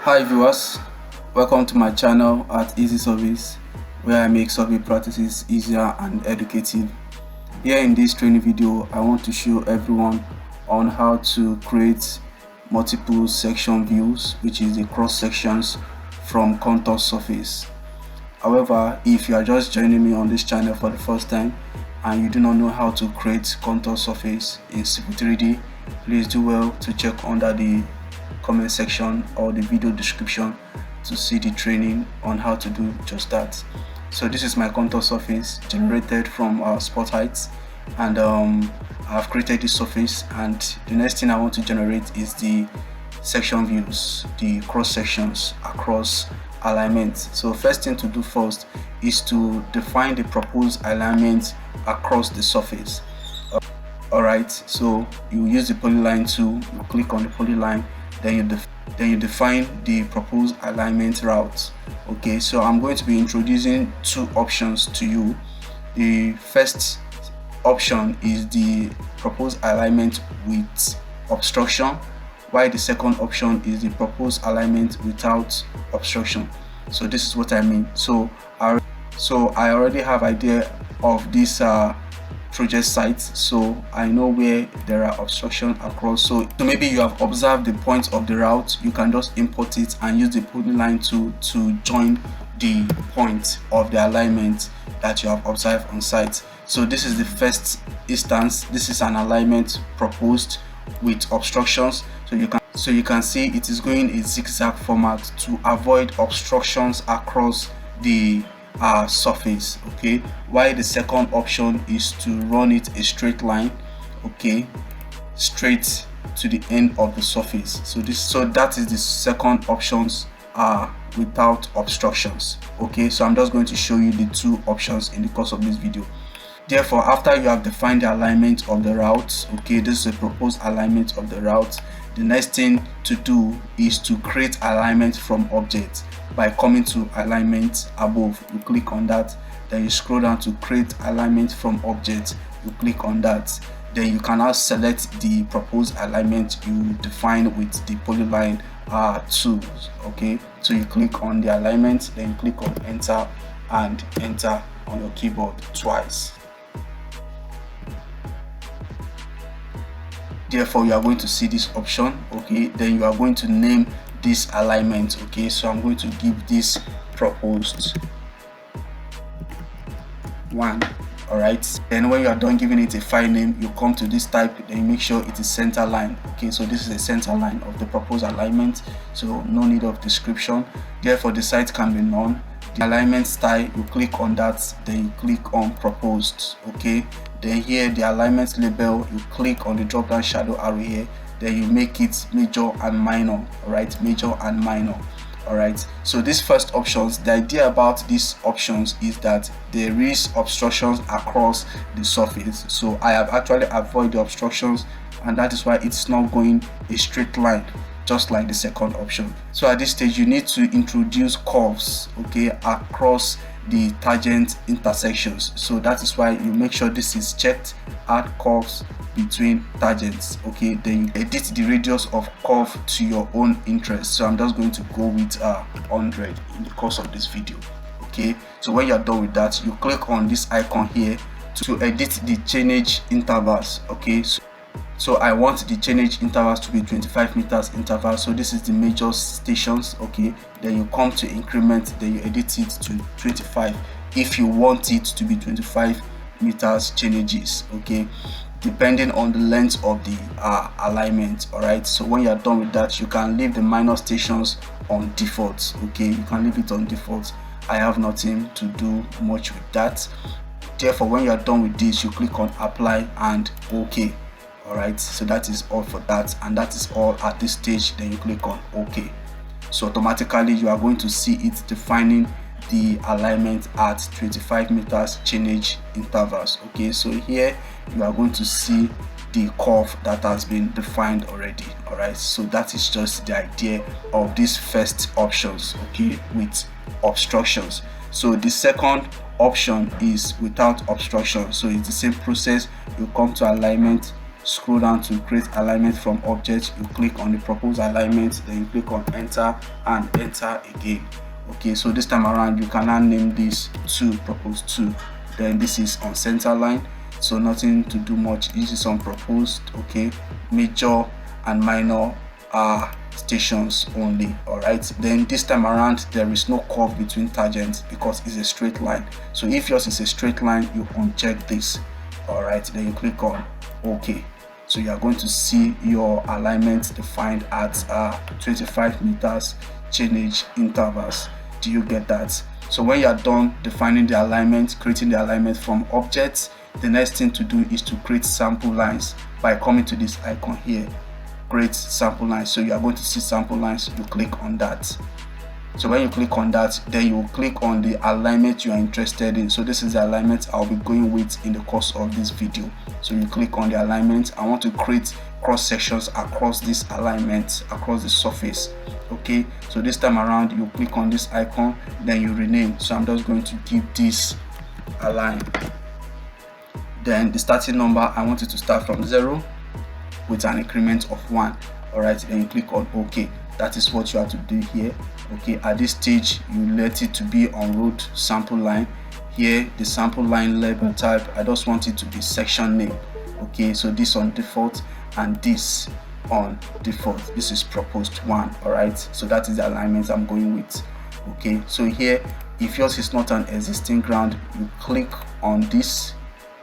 Hi viewers, welcome to my channel at Easy Service, where I make survey practices easier and educative. Here in this training video, I want to show everyone on how to create multiple section views, which is the cross sections from contour surface. However, if you are just joining me on this channel for the first time and you do not know how to create contour surface in Civil 3D, please do well to check under the comment section or the video description to see the training on how to do just that. So this is my contour surface generated from spot heights, and I've created this surface, and the next thing I want to generate is the section views, the cross sections across alignment. So first thing to do first is to define the proposed alignment across the surface. Alright, so you use the polyline tool, you click on the polyline, then you define the proposed alignment route. Okay, so I'm going to be introducing two options to you. The first option is the proposed alignment with obstruction, while the second option is the proposed alignment without obstruction. So this is what I mean. So I already have idea of this project sites, so I know where there are obstructions across. So maybe you have observed the point of the route, you can just import it and use the polyline tool to join the point of the alignment that you have observed on site. So this is the first instance. This is an alignment proposed with obstructions. So you can see it is going a zigzag format to avoid obstructions across the surface. Okay, while the second option is to run it a straight line, okay, straight to the end of the surface. So that is the second options without obstructions. Okay, so I'm just going to show you the two options in the course of this video. Therefore, after you have defined the alignment of the route, okay, this is a proposed alignment of the route, the next thing to do is to create alignment from object. By coming to alignment above, you click on that, then you scroll down to create alignment from object, you click on that, then you can now select the proposed alignment you define with the polyline tools. Okay, so you click on the alignment, then you click on enter and enter on your keyboard twice. Therefore, you are going to see this option. Okay, then you are going to name this alignment. Okay, so I'm going to give this proposed 1. All right, then when you are done giving it a file name, you come to this type, then you make sure it is center line. Okay, so this is a center line of the proposed alignment, so no need of description. Therefore, the site can be none. The alignment style, you click on that, then you click on proposed. Okay, then here the alignment label, you click on the drop down shadow arrow here, then you make it major and minor. All right, major and minor. All right, so these first options, the idea about these options is that there is obstructions across the surface, so I have actually avoided the obstructions, and that is why it's not going a straight line just like the second option. So at this stage you need to introduce curves, okay, across the tangent intersections. So that is why you make sure this is checked, add curves between tangents. Okay, then you edit the radius of curve to your own interest. So I'm just going to go with 100 in the course of this video. Okay, so when you're done with that, you click on this icon here to edit the chainage intervals. Okay, so I want the chainage intervals to be 25 meters interval. So this is the major stations. Okay, then you come to increment, then you edit it to 25 if you want it to be 25 meters chainages. Okay, depending on the length of the alignment. All right, so when you're done with that, you can leave the minor stations on default. Okay, you can leave it on default. I have nothing to do much with that. Therefore, when you're done with this, you click on apply and OK. All right, so that is all for that, and that is all at this stage. Then you click on OK. So automatically you are going to see it defining the alignment at 25 meters chainage intervals. Okay, so here you are going to see the curve that has been defined already. All right, so that is just the idea of these first options, okay, with obstructions. So the second option is without obstruction. So it's the same process. You come to alignment, scroll down to create alignment from object, you click on the proposed alignment, then you click on enter and enter again. Okay, so this time around you can now name this to proposed 2. Then this is on center line, so nothing to do much. This is on proposed. Okay, major and minor stations only. All right, then this time around there is no curve between tangents because it's a straight line. So if yours is a straight line, you uncheck this. All right, then you click on OK. So you are going to see your alignment defined at 25 meters chainage intervals. Do you get that? So when you are done defining the alignment, creating the alignment from objects, the next thing to do is to create sample lines by coming to this icon here, create sample lines. So you are going to see sample lines, you click on that. So when you click on that, then you will click on the alignment you are interested in. So this is the alignment I'll be going with in the course of this video. So you click on the alignment. I want to create cross sections across this alignment, across the surface. Okay, so this time around you click on this icon, then you rename. So I'm just going to give this align. Then the starting number, I want it to start from 0 with an increment of 1. All right, then you click on OK. That is what you have to do here. Okay, at this stage you let it to be on road sample line. Here the sample line label type, I just want it to be section name. Okay, so this on default and this on default. This is proposed 1. All right, so that is the alignment I'm going with. Okay, so here if yours is not an existing ground, you click on this,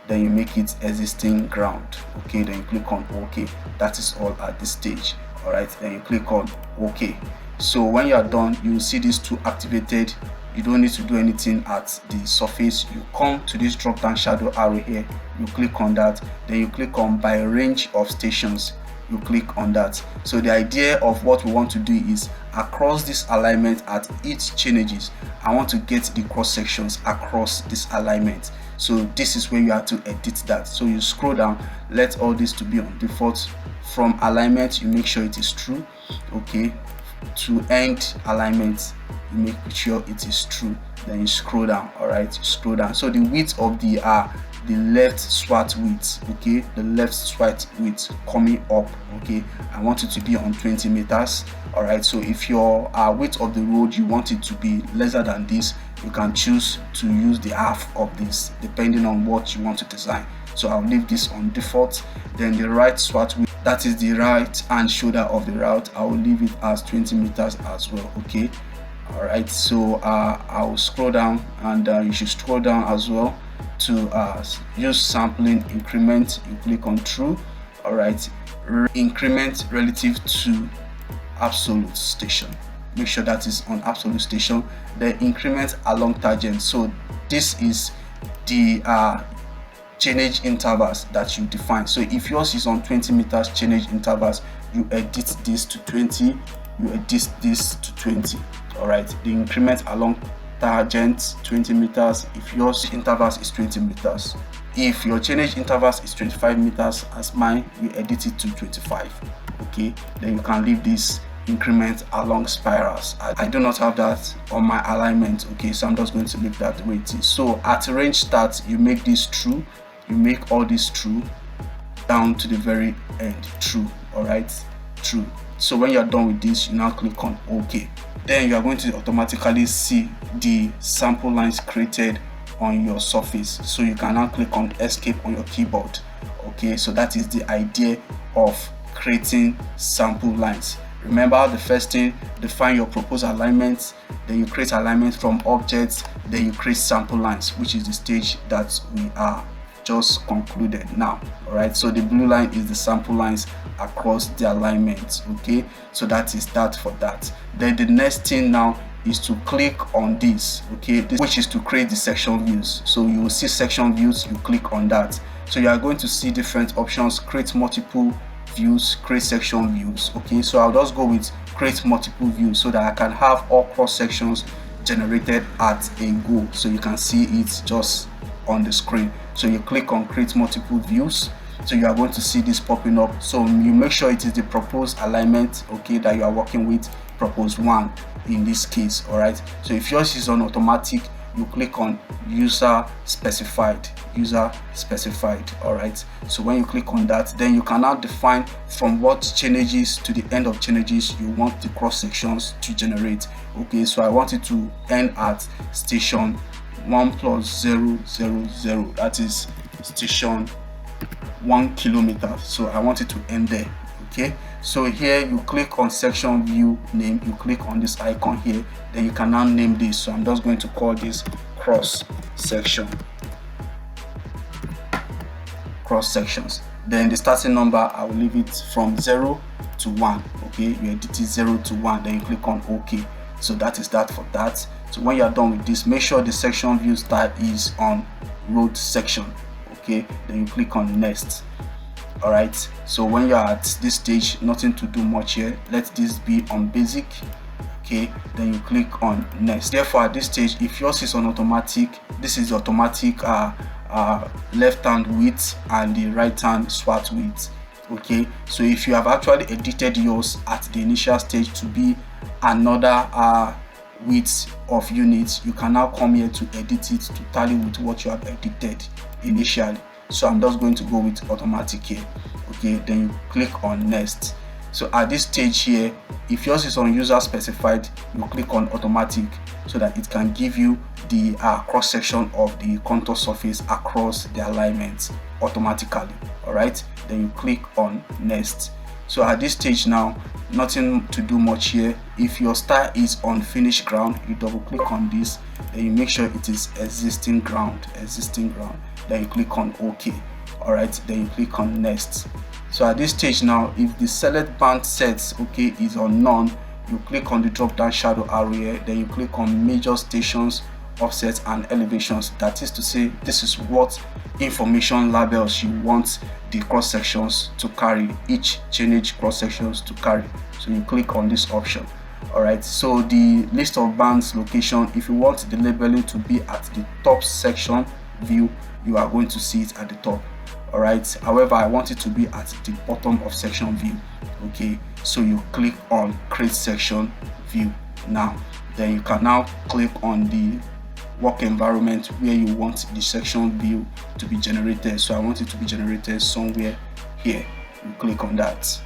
then you make it existing ground. Okay, then you click on OK. That is all at this stage. All right, then you click on OK. So when you are done, you will see these two activated. You don't need to do anything at the surface. You come to this drop down shadow arrow here, you click on that, then you click on by range of stations, you click on that. So the idea of what we want to do is across this alignment at each changes, I want to get the cross sections across this alignment. So this is where you have to edit that. So you scroll down, let all this to be on default. From alignment, you make sure it is true. Okay, to end alignment, you make sure it is true. Then you scroll down. All right, you scroll down. So the width of the left swat width, okay, the left swat width coming up, okay, I want it to be on 20 meters. All right, so if your width of the road you want it to be lesser than this, you can choose to use the half of this depending on what you want to design. So I'll leave this on default. Then the right swat width, that is the right hand shoulder of the route, I will leave it as 20 meters as well. Okay, all right, so I'll scroll down, and you should scroll down as well to use sampling increment. You click on true. All right, increment relative to absolute station, make sure that is on absolute station. The increment along tangent, so this is the chainage intervals that you define. So if yours is on 20 meters chainage intervals, you edit this to 20, you edit this to 20. All right, the increment along tangent 20 meters if yours intervals is 20 meters. If your chainage intervals is 25 meters as mine, you edit it to 25. Okay, then you can leave this increment along spirals. I do not have that on my alignment. Okay, so I'm just going to leave that the way it is. So at range start, you make this true, you make all this true down to the very end true. All right, true. So when you're done with this, you now click on OK. Then you are going to automatically see the sample lines created on your surface. So you can now click on escape on your keyboard. Okay, so that is the idea of creating sample lines. Remember the first thing, define your proposed alignment, then you create alignment from objects, then you create sample lines, which is the stage that we are just concluded now. All right, so the blue line is the sample lines across the alignment. Okay, so that is that for that. Then the next thing now is to click on this, okay, which is to create the section views. So you will see section views, you click on that. So you are going to see different options: create multiple views, create section views. Okay, so I'll just go with create multiple views so that I can have all cross sections generated at a go, so you can see it just on the screen. So you click on create multiple views, so you are going to see this popping up. So you make sure it is the proposed alignment, okay, that you are working with, proposed 1 in this case. All right, so if yours is on automatic, you click on user specified. user specified. All right, so when you click on that, then you can now define from what chainages to the end of chainages you want the cross sections to generate. Okay, so I want it to end at station 1 plus 0 0 0, that is station 1 kilometer. So I want it to end there. Okay, so here you click on section view name, you click on this icon here, then you can now name this. So I'm just going to call this cross sections. Then the starting number, I will leave it from 0 to 1. Okay, you edit it 0 to 1, then you click on OK. So that is that for that. So when you are done with this, make sure the section view style is on road section. Okay, then you click on next. All right, so when you're at this stage, nothing to do much here. Let this be on basic. Okay, then you click on next. Therefore, at this stage, if yours is on automatic, this is the automatic left hand width and the right hand swat width. Okay, so if you have actually edited yours at the initial stage to be another width of units, you can now come here to edit it to tally with what you have edited initially. So I'm just going to go with automatic here. Okay, then you click on next. So at this stage here, if yours is on user specified, you click on automatic so that it can give you the cross section of the contour surface across the alignments automatically. All right, then you click on next. So at this stage now, nothing to do much here. If your style is on finished ground, you double click on this, then you make sure it is existing ground, then you click on OK. All right, then you click on next. So at this stage now, if the select band sets okay is on none, you click on the drop down shadow arrow here, then you click on major stations, offsets and elevations. That is to say, this is what information labels you want the cross sections to carry, each chainage cross sections to carry. So you click on this option. All right, so the list of bands location, if you want the labeling to be at the top section view, you are going to see it at the top. All right, however, I want it to be at the bottom of section view. Okay, so you click on create section view now, then you can now click on the work environment where you want the section view to be generated. So I want it to be generated somewhere here. You click on that.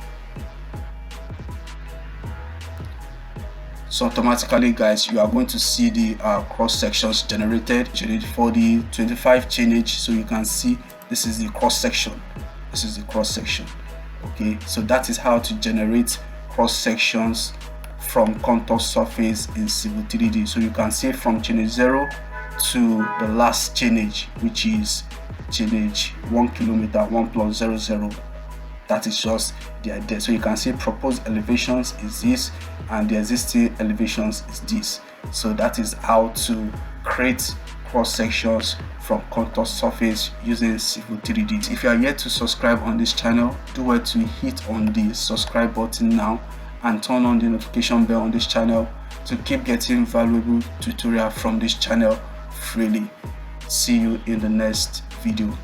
So automatically, guys, you are going to see the cross sections generated for the 25 chainage. So you can see this is the cross section. Okay, so that is how to generate cross sections from contour surface in Civil 3D. So you can see from chainage 0 to the last chainage, which is chainage 1 kilometer 1 plus 0 0. That is just the idea. So you can see proposed elevations is this and the existing elevations is this. So that is how to create cross sections from contour surface using Civil 3D. If you are yet to subscribe on this channel, do well to hit on the subscribe button now and turn on the notification bell on this channel to keep getting valuable tutorial from this channel freely. See you in the next video.